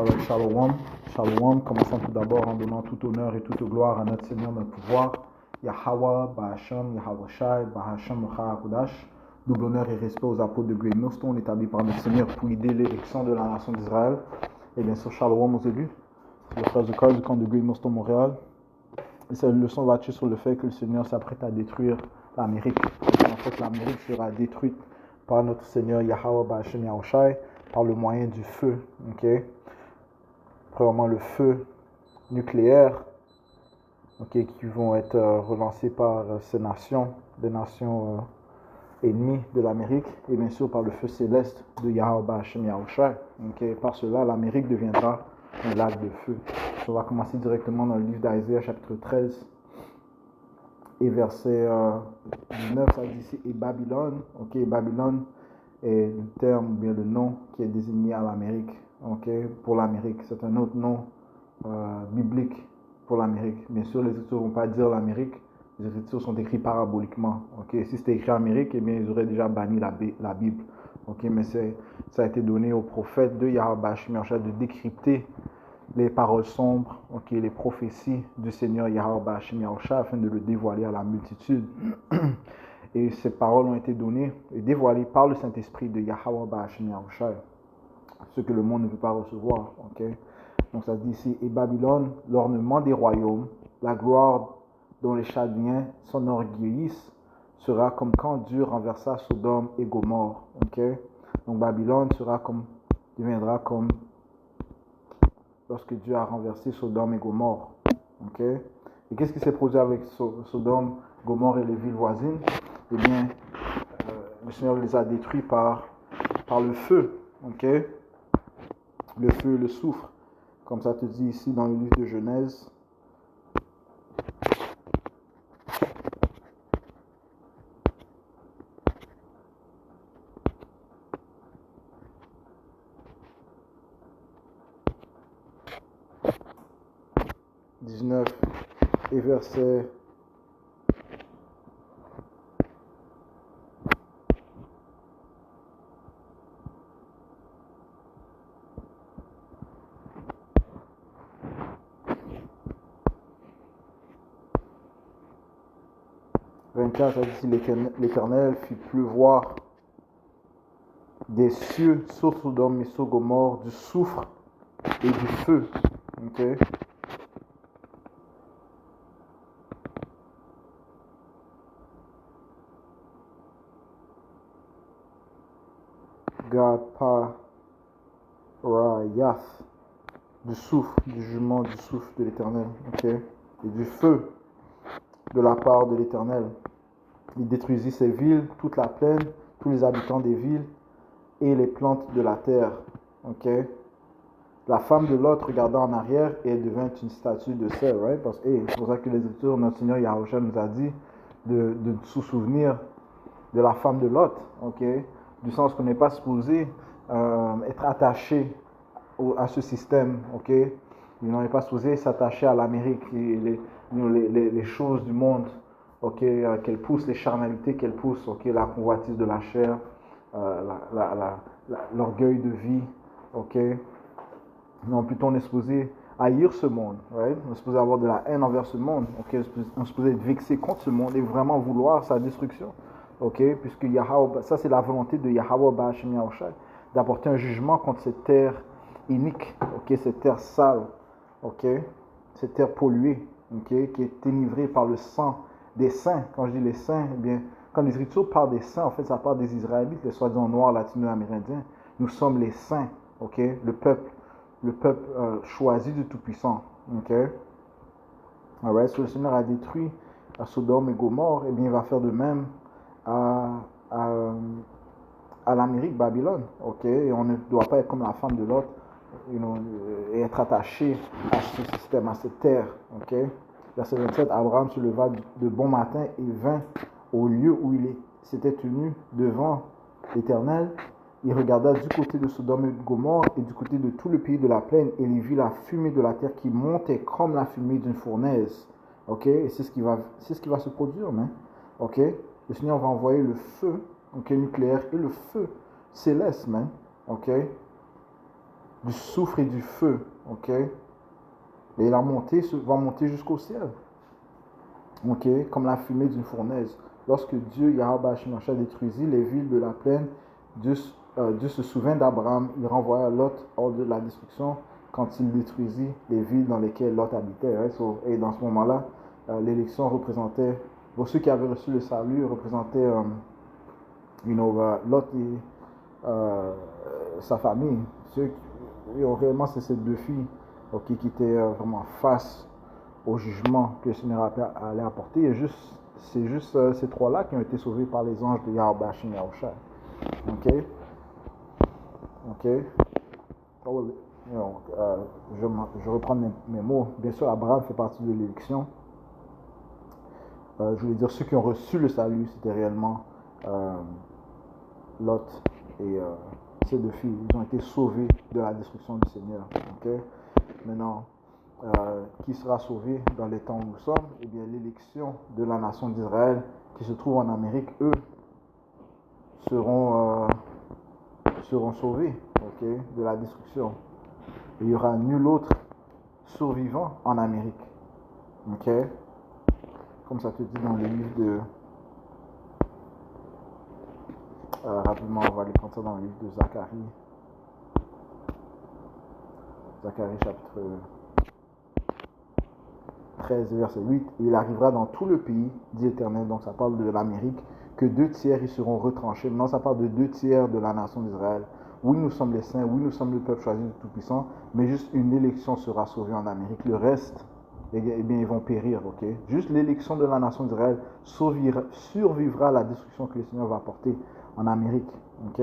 Avec Shalom. Shalom, commençons tout d'abord en donnant tout honneur et toute gloire à notre Seigneur, notre pouvoir. Yahweh, Bahasham, Yahweh Shai, Bahasham, Kodash. Double honneur et respect aux apôtres de Great Millstone établis par notre Seigneur pour guider l'élection de la nation d'Israël. Et bien sûr, Shalom aux élus. C'est le frère du corps du camp de Great Millstone Montréal. Et cette leçon va tuer sur le fait que le Seigneur s'apprête à détruire l'Amérique. En fait, l'Amérique sera détruite par notre Seigneur Yahweh, Bahasham, Yahweh Shai, par le moyen du feu. Okay? Premièrement, le feu nucléaire, qui vont être relancés par ces nations, des nations ennemies de l'Amérique, et bien sûr par le feu céleste de Yahweh Bahasham Yahweh Shai. Par cela, l'Amérique deviendra un lac de feu. On va commencer directement dans le livre d'Isaiah, chapitre 13, et verset 19, ça dit ici, et Babylone. Babylone est le terme, ou bien le nom qui est désigné à l'Amérique. Pour l'Amérique, c'est un autre nom biblique pour l'Amérique. Bien sûr, les Écritures ne vont pas dire l'Amérique, les Écritures sont écrites paraboliquement. Si c'était écrit Amérique, eh bien, ils auraient déjà banni la Bible. Mais ça a été donné aux prophètes de Yahweh Bahasham Yahweh Shai de décrypter les paroles sombres, les prophéties du Seigneur Yahweh Bahasham Yahweh Shai afin de le dévoiler à la multitude. Et ces paroles ont été données et dévoilées par le Saint-Esprit de Yahweh Bahasham Yahweh Shai, ce que le monde ne peut pas recevoir. Donc ça dit ici, et Babylone, l'ornement des royaumes, la gloire dont les Chaldéens s'enorgueillissent, sera comme quand Dieu renversa Sodome et Gomorrhe. Donc Babylone deviendra comme lorsque Dieu a renversé Sodome et Gomorre. Et qu'est-ce qui s'est produit avec Sodome, Gomorre et les villes voisines? Eh bien, le Seigneur les a détruits par le feu. Le feu et le soufre. Comme ça te dit ici dans le livre de Genèse. Et verset 24, ça dit ici, l'Éternel fit pleuvoir des cieux sur Sodome et sur Gomorre du soufre et du feu. God Parayath, du soufre, du jugement du soufre de l'Éternel, et du feu de la part de l'Éternel. Il détruisit ces villes, toute la plaine, tous les habitants des villes et les plantes de la terre. La femme de Lot regarda en arrière et elle devint une statue de sel, right? C'est pour ça que les Écritures, notre Seigneur Yahweh Shai nous a dit de se souvenir de la femme de Lot, du sens qu'on n'est pas supposé être attaché à ce système, On n'est pas supposé s'attacher à l'Amérique et les choses du monde, qu'elle pousse, les charnalités qu'elle pousse, la convoitise de la chair, l'orgueil de vie, Non, plutôt on est supposé haïr ce monde, right? On est supposé avoir de la haine envers ce monde, On est supposé être vexé contre ce monde et vraiment vouloir sa destruction, puisque Yahweh, ça c'est la volonté de Yahweh Bahasham Yahweh Shai, d'apporter un jugement contre cette terre inique, cette terre sale, cette terre polluée, qui est délivrée par le sang des saints. Quand je dis les saints, eh bien, quand les Écritures parlent des saints, en fait, ça parle des Israélites, les soi-disant noirs, latino-amérindiens. Nous sommes les saints, le peuple choisi du Tout-Puissant. Alright, so le Seigneur a détruit Sodome et Gomorre, et bien il va faire de même à l'Amérique, Babylone. Et on ne doit pas être comme la femme de Lot, et être attaché à ce système, à cette terre. Verset 27, Abraham se leva de bon matin et vint au lieu où il s'était tenu devant l'Éternel. Il regarda du côté de Sodome et de Gomorre et du côté de tout le pays de la plaine, et il vit la fumée de la terre qui montait comme la fumée d'une fournaise. Et c'est ce qui va se produire, mais le Seigneur va envoyer le feu, nucléaire, et le feu céleste, mais du soufre et du feu, ok? Et la montée va monter jusqu'au ciel, ok? Comme la fumée d'une fournaise. Lorsque Dieu, Yahweh Shemashah, détruisit les villes de la plaine, Dieu se souvint d'Abraham. Il renvoya Lot hors de la destruction quand il détruisit les villes dans lesquelles Lot habitait. Right? Et dans ce moment-là, l'élection représentait, pour ceux qui avaient reçu le salut, représentait Lot et sa famille. Réellement, c'est ces deux filles qui étaient vraiment face au jugement que le Seigneur allait apporter. Et c'est juste ces trois-là qui ont été sauvés par les anges de Yahweh Shem Yahushua. Ok? Ok? Je reprends mes mots. Bien sûr, Abraham fait partie de l'élection. Je voulais dire, ceux qui ont reçu le salut, c'était réellement Lot et ces deux filles. Ils ont été sauvés de la destruction du Seigneur. Ok? Maintenant, qui sera sauvé dans les temps où nous sommes? Eh bien, l'élection de la nation d'Israël qui se trouve en Amérique, eux, seront sauvés, ok, de la destruction. Il n'y aura nul autre survivant en Amérique. Ok? Comme ça te dit dans le livre de... rapidement, on va aller prendre ça dans le livre de Zacharie. Zacharie chapitre 13, verset 8. Il arrivera dans tout le pays, dit l'Éternel, donc ça parle de l'Amérique, que 2 tiers y seront retranchés. Maintenant, ça parle de 2 tiers de la nation d'Israël. Oui, nous sommes les saints, oui, nous sommes le peuple choisi du Tout-Puissant, mais juste une élection sera sauvée en Amérique. Le reste, eh bien, ils vont périr, ok? Juste l'élection de la nation d'Israël survivra à la destruction que le Seigneur va apporter en Amérique, ok?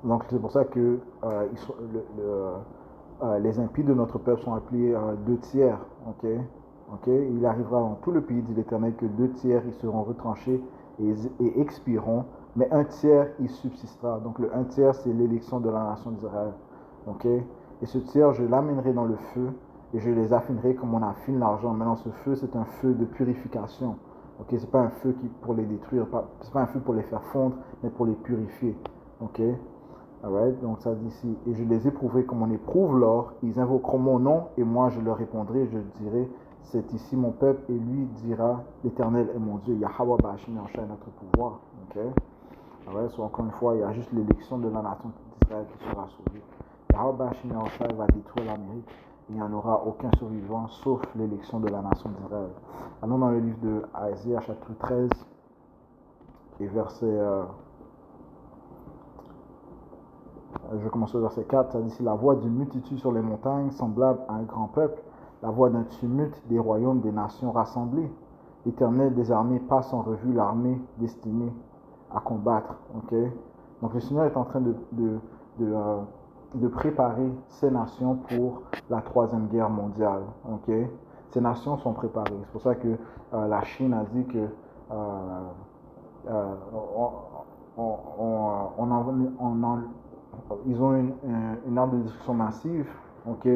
Donc, c'est pour ça que les impies de notre peuple sont appelés 2 tiers, ok? Il arrivera dans tout le pays, dit l'Éternel, que 2 tiers ils seront retranchés et expireront, mais 1 tiers il subsistera. Donc le 1 tiers c'est l'élection de la nation d'Israël, ok? Et ce tiers je l'amènerai dans le feu et je les affinerai comme on affine l'argent. Maintenant ce feu c'est un feu de purification, ok? C'est pas un feu pour les détruire, c'est pas un feu pour les faire fondre, mais pour les purifier, ok? Alright, donc ça dit ici, et je les éprouverai comme on éprouve l'or, ils invoqueront mon nom, et moi je leur répondrai, je dirai, c'est ici mon peuple, et lui dira, l'Éternel est mon Dieu, Yahweh Ba'ashim Yahushua est notre pouvoir. Ok? Alright, so encore une fois, il y a juste l'élection de la nation d'Israël qui sera sauvée. Yahweh Ba'ashim Yahushua va détruire l'Amérique, et il n'y en aura aucun survivant, sauf l'élection de la nation d'Israël. Allons dans le livre de Isaïe, chapitre 13, et verset... je commence au verset 4, ça dit, c'est la voix d'une multitude sur les montagnes, semblable à un grand peuple, la voix d'un tumulte des royaumes des nations rassemblées. L'Éternel des armées passe en revue l'armée destinée à combattre. Ok? Donc le Seigneur est en train de préparer ces nations pour la troisième guerre mondiale. Ok? Ces nations sont préparées. C'est pour ça que la Chine a dit que ils ont une arme de destruction massive, ok,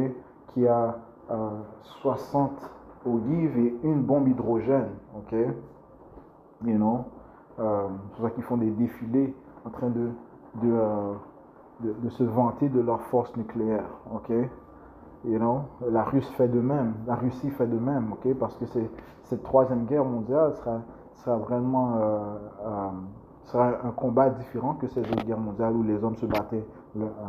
qui a 60 ogives et une bombe hydrogène, ok, you know, c'est pour ça qu'ils font des défilés en train de se vanter de leur force nucléaire, ok, you know, la Russie fait de même, ok, parce que cette troisième guerre mondiale sera vraiment sera un combat différent que ces autres guerres mondiales où les hommes se battaient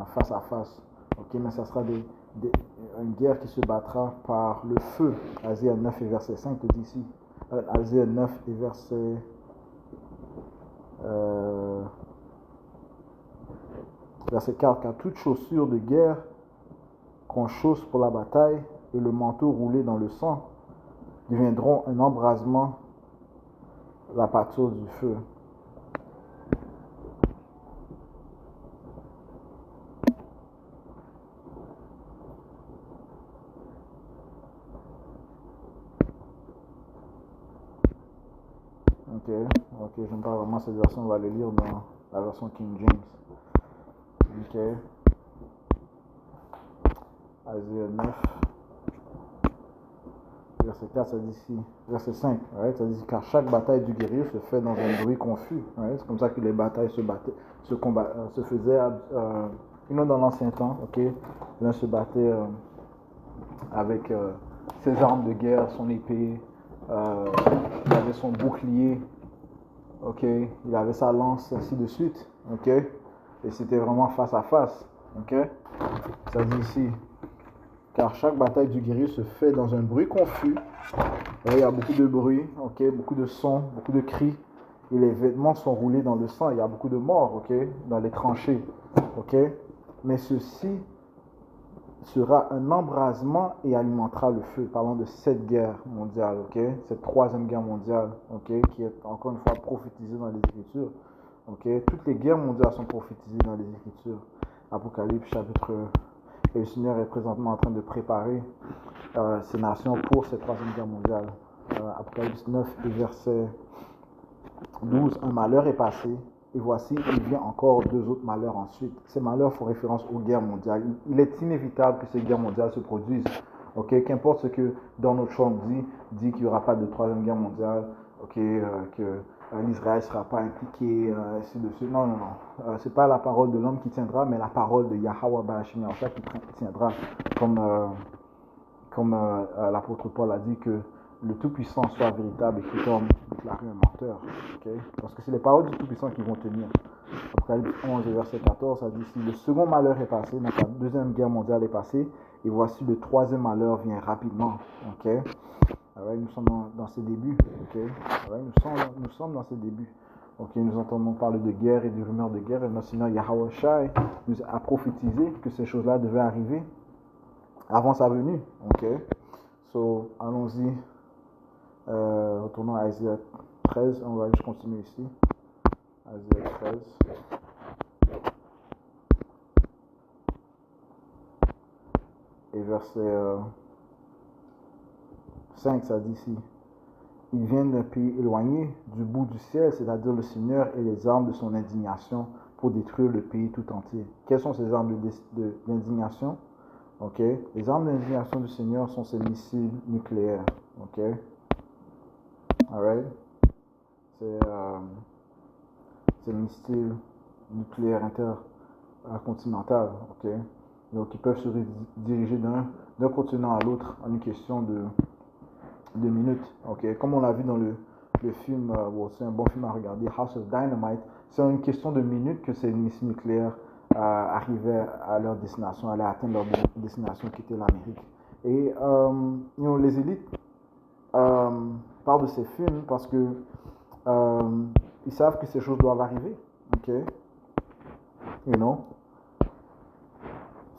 face à face. Ok, mais ça sera une guerre qui se battra par le feu. Isaïe 9 et verset 5 te dit ici. Isaïe 9 et verset 4. Car toute chaussure de guerre qu'on chausse pour la bataille et le manteau roulé dans le sang deviendront un embrasement, la pâture du feu. Ok, j'aime pas vraiment cette version, on va le lire dans la version King James. Ok. Isaïe 9, verset 4, ça dit ici, verset 5, right? Ça dit car chaque bataille du guerrier se fait dans un bruit confus. Right? C'est comme ça que les batailles se faisaient Dans l'ancien temps, ok, l'un se battait avec ses armes de guerre, son épée, il avait son bouclier, ok, il avait sa lance, ainsi de suite, ok, et c'était vraiment face à face, ok. Ça dit ici, car chaque bataille du guerrier se fait dans un bruit confus. Là, il y a beaucoup de bruit, ok, beaucoup de sons, beaucoup de cris, et les vêtements sont roulés dans le sang. Il y a beaucoup de morts, ok, dans les tranchées, ok. Mais ceci sera un embrasement et alimentera le feu. Parlons de cette guerre mondiale, ok, cette troisième guerre mondiale, ok, qui est encore une fois prophétisée dans les Écritures, ok. Toutes les guerres mondiales sont prophétisées dans les Écritures. Apocalypse chapitre et le Seigneur est présentement en train de préparer ces nations pour cette troisième guerre mondiale. Apocalypse 9 et verset 12, un malheur est passé, et voici, il vient encore deux autres malheurs ensuite. Ces malheurs font référence aux guerres mondiales. Il est inévitable que ces guerres mondiales se produisent. Ok, qu'importe ce que Donald Trump dit qu'il n'y aura pas de troisième guerre mondiale, ok, que l'Israël ne sera pas impliqué, ainsi de suite. Non, non, non. Ce n'est pas la parole de l'homme qui tiendra, mais la parole de Yahweh Ba'ashim Yahushua qui tiendra, comme l'apôtre Paul a dit que le Tout-Puissant soit véritable et tout homme déclaré un menteur. Okay? Parce que c'est les paroles du Tout-Puissant qui vont tenir. Apocalypse 11, verset 14, ça dit ici, le second malheur est passé, donc la deuxième guerre mondiale est passée, et voici le troisième malheur vient rapidement. Okay? Alors, nous sommes dans ses débuts. Okay? Alors, nous sommes dans ses débuts. Okay? Nous entendons parler de guerre et de rumeurs de guerre, et notre Seigneur Yahweh Shai nous a prophétisé que ces choses-là devaient arriver avant sa venue. Okay? So, allons-y. Retournons à Isaïe 13, on va juste continuer ici. Isaïe 13. Et verset 5, ça dit ici. Ils viennent d'un pays éloigné, du bout du ciel, c'est-à-dire le Seigneur et les armes de son indignation pour détruire le pays tout entier. Quelles sont ces armes d'indignation? Okay. Les armes d'indignation du Seigneur sont ces missiles nucléaires. Okay. Alright. C'est le missile nucléaire intercontinental. Okay. Donc ils peuvent se diriger d'un continent à l'autre en une question de minutes. Okay. Comme on l'a vu dans le film, c'est un bon film à regarder, House of Dynamite, c'est une question de minutes que ces missiles nucléaires arrivaient à leur destination, allaient atteindre leur destination qui était l'Amérique. Et les élites parlent de ces films parce que ils savent que ces choses doivent arriver. Okay?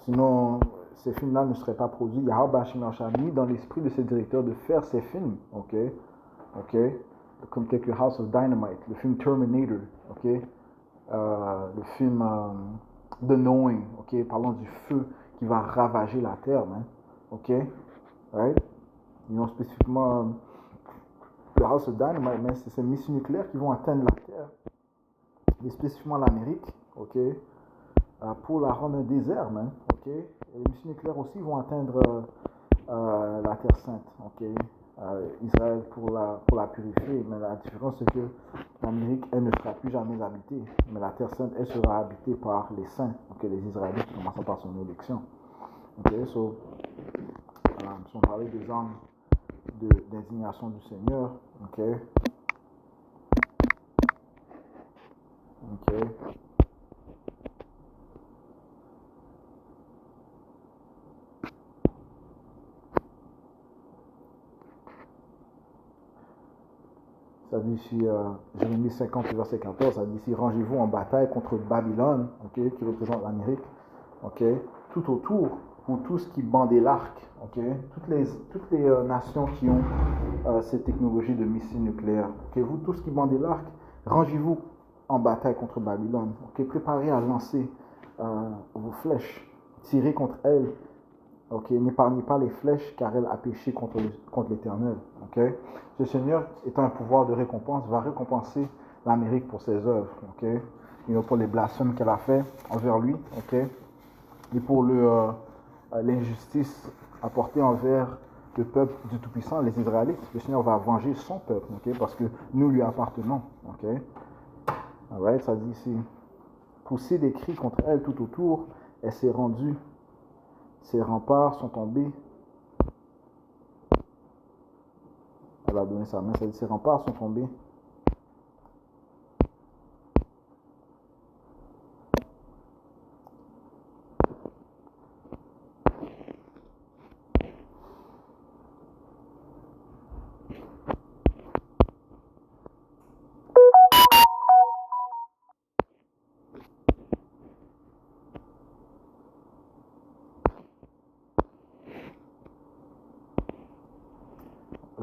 Sinon, ces films-là ne seraient pas produits. Yahweh Ba'ashim Yahushua a mis dans l'esprit de ses directeurs de faire ces films. Okay? Comme tel que House of Dynamite, le film Terminator, okay? Le film The Knowing, okay? Parlant du feu qui va ravager la terre, man. Okay? Right? Spécifiquement le House of Dynamite, mais c'est ces missiles nucléaires qui vont atteindre la terre, et spécifiquement l'Amérique, okay? Pour la rendre un désert, man. Okay? Et les missiles nucléaires aussi vont atteindre la Terre Sainte, okay? Israël pour la purifier, mais la différence c'est que l'Amérique, elle ne sera plus jamais habitée, mais la Terre Sainte, elle sera habitée par les saints, okay? Les Israélites qui commencent par son élection. Okay? So, si on parlait des armes d'indignation du Seigneur, okay? Okay. Ça dit ici, Jérémie 50, verset 14, ça dit ici, rangez-vous en bataille contre Babylone, okay, qui représente l'Amérique, okay, tout autour, pour tous qui bandent l'arc, okay, toutes les nations qui ont cette technologie de missiles nucléaires, okay, vous tous qui bandez l'arc, rangez-vous en bataille contre Babylone, okay, préparez à lancer vos flèches, tirez contre elle. Okay, n'épargnez pas les flèches car elle a péché contre l'Éternel. Okay? Ce Seigneur, étant un pouvoir de récompense, va récompenser l'Amérique pour ses œuvres. Okay? Pour les blasphèmes qu'elle a fait envers lui. Okay? Et pour l'injustice apportée envers le peuple du Tout-Puissant, les Israélites. Le Seigneur va venger son peuple, okay? Parce que nous lui appartenons. Okay? Alright, ça dit ici, poussez des cris contre elle tout autour, Elle s'est rendue. Ses remparts sont tombés. Elle a donné sa main. Ses remparts sont tombés.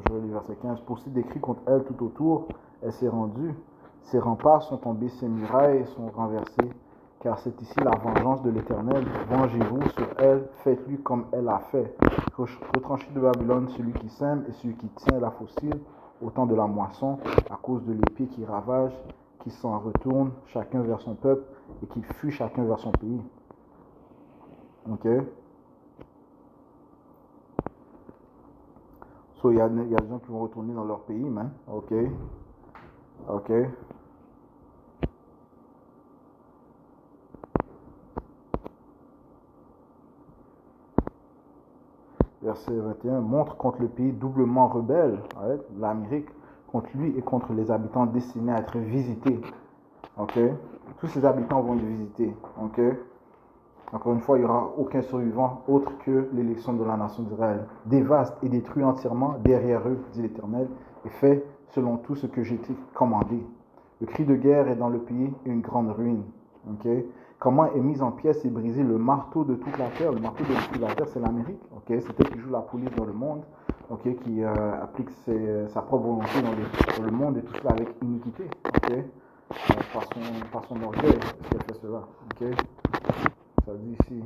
Je vais lire verset 15. Pour aussi des cris contre elle tout autour, elle s'est rendue. Ses remparts sont tombés, ses murailles sont renversées, car c'est ici la vengeance de l'Éternel. Vengez-vous sur elle, faites-lui comme elle a fait. Retranchez de Babylone celui qui sème et celui qui tient la faucille au temps de la moisson, à cause de l'épée qui ravage, qui s'en retourne chacun vers son peuple et qui fuit chacun vers son pays. Ok? So, il y a des gens qui vont retourner dans leur pays, man. Ok? Ok? Verset 21, montre contre le pays doublement rebelle, right? L'Amérique, contre lui et contre les habitants destinés à être visités. Ok? Tous ces habitants vont être visités. Ok? Encore une fois, il n'y aura aucun survivant autre que l'élection de la nation d'Israël. Dévaste et détruit entièrement derrière eux, dit l'Éternel, et fait selon tout ce que j'ai été commandé. Le cri de guerre est dans le pays une grande ruine. Okay? Comment est mis en pièces et brisé le marteau de toute la terre? Le marteau de toute la terre, c'est l'Amérique. Okay? C'est elle qui joue la police dans le monde, okay? Qui applique sa propre volonté dans le monde et tout cela avec iniquité. Okay? Par son orgueil, est-ce qu'elle fait cela? Okay? Ça dit ici,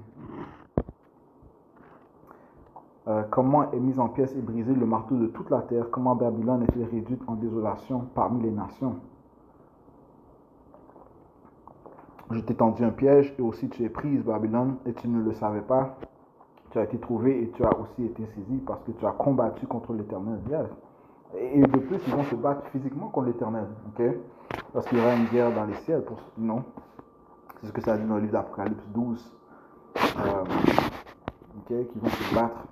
comment est mis en pièces et brisé le marteau de toute la terre, comment Babylone est réduite en désolation parmi les nations. Je t'ai tendu un piège et aussi tu es prise, Babylone, et tu ne le savais pas. Tu as été trouvé et tu as aussi été saisi parce que tu as combattu contre l'Éternel. Yes. Et de plus, ils vont se battre physiquement contre l'Éternel. Okay? Parce qu'il y aura une guerre dans les ciels. Non. C'est ce que ça dit dans le livre d'Apocalypse 12. Okay? Qui vont se battre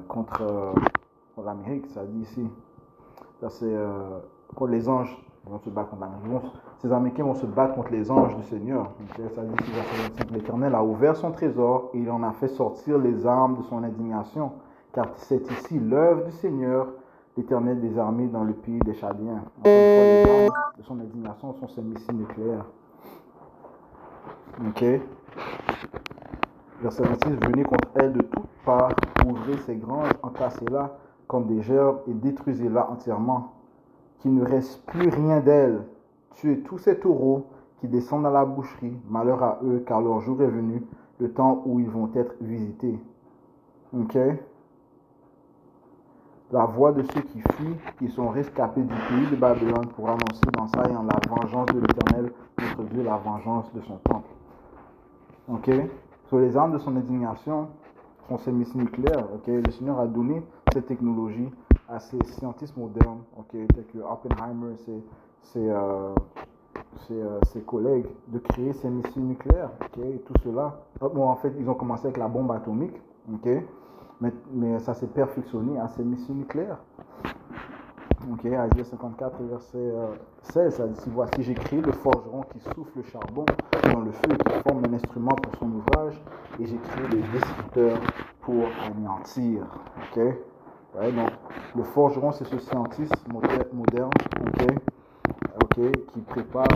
contre l'Amérique. Ça dit ici. Ça, c'est contre les anges. Ils vont se battre contre l'Amérique. Ces Américains vont se battre contre les anges du Seigneur. Okay? Ça dit ici, verset 25. L'Éternel a ouvert son trésor et il en a fait sortir les armes de son indignation. Car c'est ici l'œuvre du Seigneur, l'Éternel des armées dans le pays des Chaldéens. Encore une fois, les armes de son indignation sont ses missiles nucléaires. Ok. Verset 26, venez contre elle de toutes parts, ouvrez ses granges, entassez-la comme des gerbes et détruisez-la entièrement, qu'il ne reste plus rien d'elle. Tuez tous ces taureaux qui descendent à la boucherie, malheur à eux, car leur jour est venu, le temps où ils vont être visités. Ok. La voix de ceux qui fuient, qui sont rescapés du pays de Babylone pour annoncer dans Sion la vengeance de l'Éternel, notre Dieu, la vengeance de son temple. Ok? Sur les armes de son indignation sont ces missiles nucléaires. Ok? Le Seigneur a donné cette technologie à ces scientifiques modernes, ok, tels que Oppenheimer, ses collègues, de créer ces missiles nucléaires. Ok? Et tout cela. Bon, en fait, ils ont commencé avec la bombe atomique. Ok? Mais ça s'est perfectionné à ces missiles nucléaires. Ok, Isaïe 54, verset 16, ça dit, voici, j'ai créé le forgeron qui souffle le charbon dans le feu et qui forme un instrument pour son ouvrage, et j'ai créé le destructeur pour anéantir. Ok, ouais, donc le forgeron, c'est ce scientiste moderne, qui prépare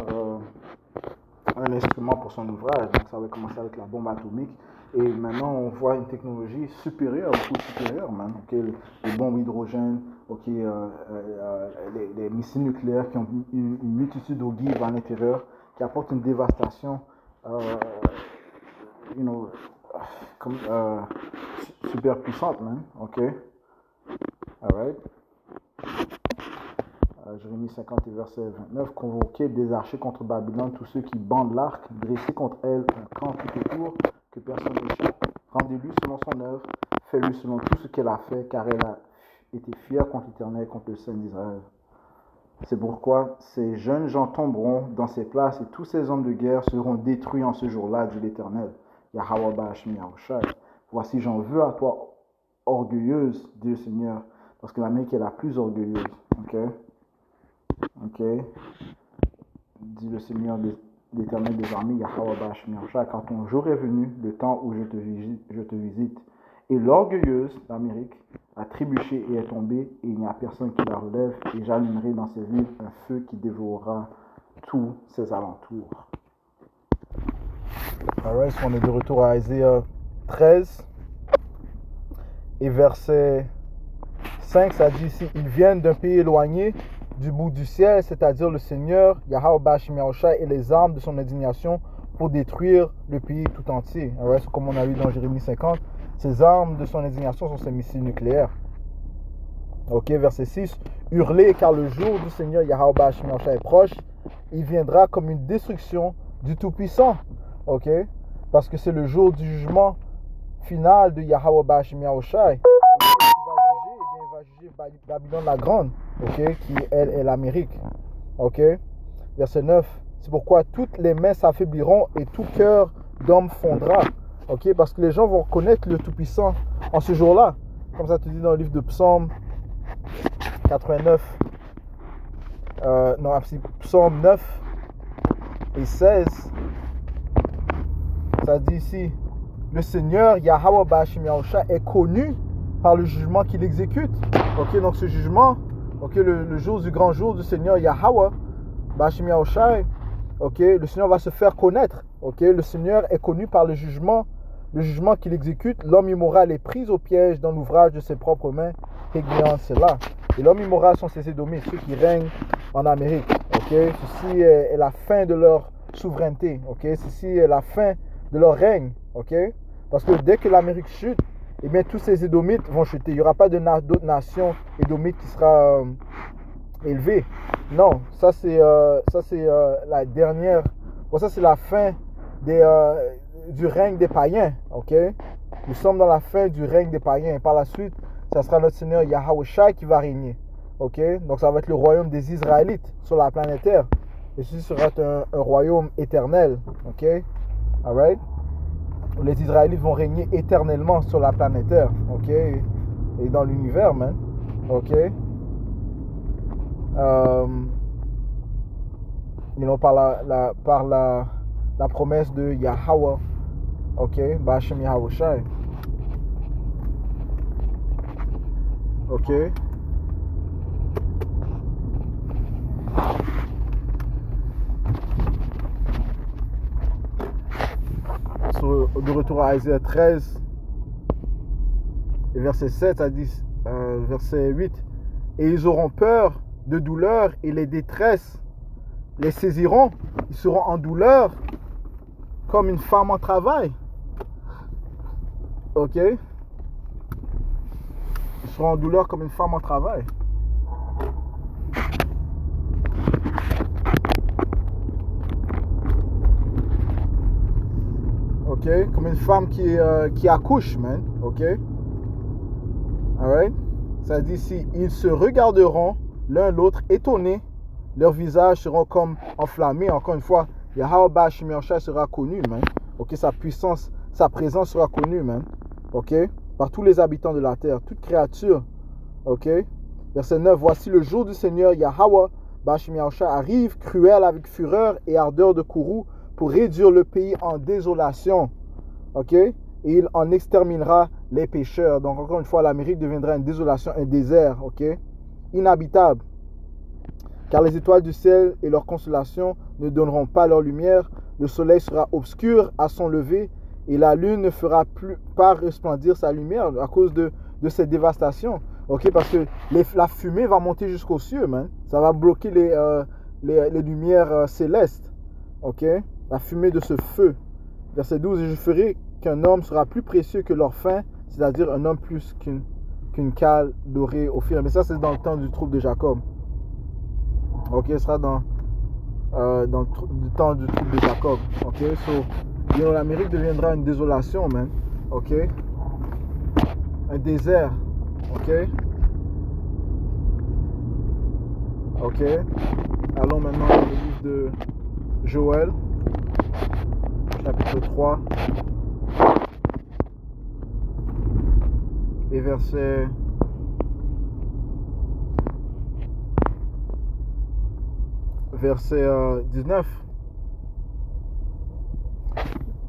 un instrument pour son ouvrage. Donc ça va commencer avec la bombe atomique. Et maintenant, on voit une technologie supérieure, beaucoup supérieure, man. Okay? Les bombes hydrogène, okay, les missiles nucléaires qui ont une multitude d'ogives à l'intérieur, qui apportent une dévastation, super puissante, man. Ok, alright. Jérémie 50 et verset 29, convoquez des archers contre Babylone, tous ceux qui bandent l'arc, dressez contre elle un camp tout autour, que personne n'échappe. Rendez-lui selon son œuvre, faites-lui selon tout ce qu'elle a fait, car elle a été fière contre l'Éternel, contre le Saint d'Israël. C'est pourquoi ces jeunes gens tomberont dans ces places et tous ces hommes de guerre seront détruits en ce jour-là, dit l'Éternel. Yahweh Ba'ashmi Yahushai. Voici, j'en veux à toi, orgueilleuse, dit le Seigneur, parce que l'Amérique est la plus orgueilleuse. Ok, dit le Seigneur l'Éternel des armées, Yahweh Ba'ashmi Yahushai, car ton jour est venu, le temps où je te visite. Et l'orgueilleuse, l'Amérique, a trébuché et est tombée, et il n'y a personne qui la relève, et j'allumerai dans ces villes un feu qui dévorera tous ses alentours. Alright, on est de retour à Isaïe 13, et verset 5, ça dit ici, ils viennent d'un pays éloigné, du bout du ciel, c'est-à-dire le Seigneur, Yahweh Ba'ashmi Yahushai, et les armes de son indignation pour détruire le pays tout entier. Alright, comme on a lu dans Jérémie 50, ces armes de son indignation sont ses missiles nucléaires. Ok, verset 6. Hurlez car le jour du Seigneur Yahweh Ba'ashmi Yahushai est proche. Il viendra comme une destruction du Tout-Puissant. Ok, parce que c'est le jour du jugement final de Yahweh Ba'ashmi Yahushai. Il va juger Babylone la Grande. Ok, qui elle est l'Amérique. Ok, verset 9. C'est pourquoi toutes les mains s'affaibliront et tout cœur d'homme fondra. Ok, parce que les gens vont reconnaître le Tout-Puissant en ce jour-là. Comme ça te dit dans le livre de Psaume 89. Psaume 9 et 16. Ça dit ici, le Seigneur Yahweh Ba'ashmi Yahushai est connu par le jugement qu'il exécute. Ok, donc ce jugement, ok, le jour du grand jour du Seigneur Yahweh Ba'ashmi Yahushai, ok, le Seigneur va se faire connaître. Ok, le Seigneur est connu par le jugement qu'il exécute. L'homme immoral est pris au piège dans l'ouvrage de ses propres mains. C'est là. Et l'homme immoral sont ces Édomites, ceux qui règnent en Amérique. Ok, ceci est la fin de leur souveraineté. Ok, ceci est la fin de leur règne. Ok, parce que dès que l'Amérique chute, eh bien tous ces Édomites vont chuter. Il n'y aura pas d'autres nations édomites qui sera élevée. Non, ça c'est la dernière. Bon, ça c'est la fin du règne des païens. Ok, nous sommes dans la fin du règne des païens. Et par la suite, ça sera notre Seigneur Yahushai qui va régner. Ok, donc ça va être le royaume des Israélites sur la planète Terre. Et ceci sera un royaume éternel. Ok, alright. Les Israélites vont régner éternellement sur la planète Terre. Ok, et dans l'univers, man. Ok. Par la promesse de Yahweh. Ok, Ba'ashmi Yahushai. Ok. De retour à Isaïe 13 et verset 7 à 10, verset 8. Et ils auront peur de douleur et les détresses les saisiront. Ils seront en douleur comme une femme en travail. Ok. Ils seront en douleur comme une femme en travail. Ok, comme une femme qui accouche, man. Ok. Alright. Ça dit ici, ils se regarderont l'un l'autre étonnés. Leurs visages seront comme enflammés. Encore une fois, Yahweh Ba'ashmi Yahushai sera connu, man. Ok, sa puissance, sa présence sera connue, man. Ok, par tous les habitants de la terre, toute créature. Ok. Verset 9. Voici le jour du Seigneur Yahweh Ba'ashmi Yahushai arrive, cruel avec fureur et ardeur de courroux, pour réduire le pays en désolation. Ok. Et il en exterminera les pécheurs. Donc encore une fois, l'Amérique deviendra une désolation, un désert. Ok. Inhabitable. Car les étoiles du ciel et leur consolation ne donneront pas leur lumière. Le soleil sera obscur à son lever et la lune ne fera pas resplendir sa lumière à cause de cette dévastation. Ok, parce que la fumée va monter jusqu'aux cieux, man. Ça va bloquer les lumières célestes. Ok, la fumée de ce feu. Verset 12. Et je ferai qu'un homme sera plus précieux que l'orphin, c'est-à-dire un homme plus qu'une cale dorée au fil. Mais ça, c'est dans le temps du trouble de Jacob. Ok, ce sera dans le temps du trouble de Jacob. Ok, so l'Amérique deviendra une désolation, man. Ok, un désert. Ok, Ok. Allons maintenant dans le livre de Joël, chapitre 3, et verset 19.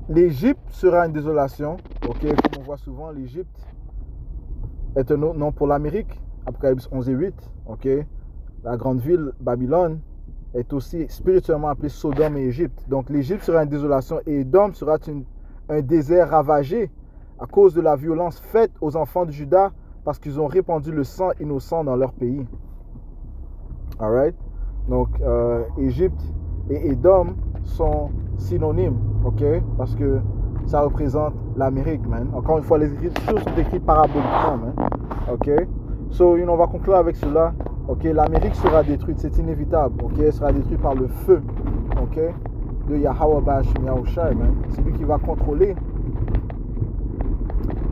L'Égypte sera une désolation. Ok, comme on voit souvent, l'Égypte est un autre nom pour l'Amérique. Apocalypse 11 et 8. Ok, la grande ville Babylone est aussi spirituellement appelée Sodome et Égypte. Donc l'Égypte sera une désolation et Édom sera un désert ravagé à cause de la violence faite aux enfants de Juda parce qu'ils ont répandu le sang innocent dans leur pays. Alright? Donc Égypte et Édom sont synonymes, ok? Parce que ça représente l'Amérique, man. Encore une fois, les écritures sont écrites paraboliquement, man. Ok? So, on va conclure avec cela. Ok? L'Amérique sera détruite, c'est inévitable. Ok? Elle sera détruite par le feu, ok? De Yahweh Ba'ashim Yahushai, man. C'est lui qui va contrôler.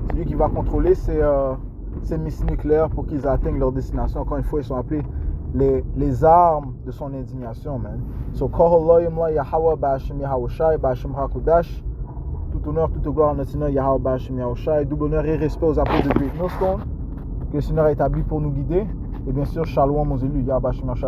C'est lui qui va contrôler ces missiles nucléaires pour qu'ils atteignent leur destination. Encore une fois, ils sont appelés les armes de son indignation, man. So, Koholoyim la Yahweh Ba'ashim Yahushai, Ba'ashim HaKodash. Tout honneur, toute gloire à notre Seigneur Yahweh Ba'ashim Yahushai. Double honneur et respect aux apôtres de Great Millstone que le Seigneur a établi pour nous guider. Et bien sûr, Shalom aux élus, Yahweh Ba'ashim Yahushai.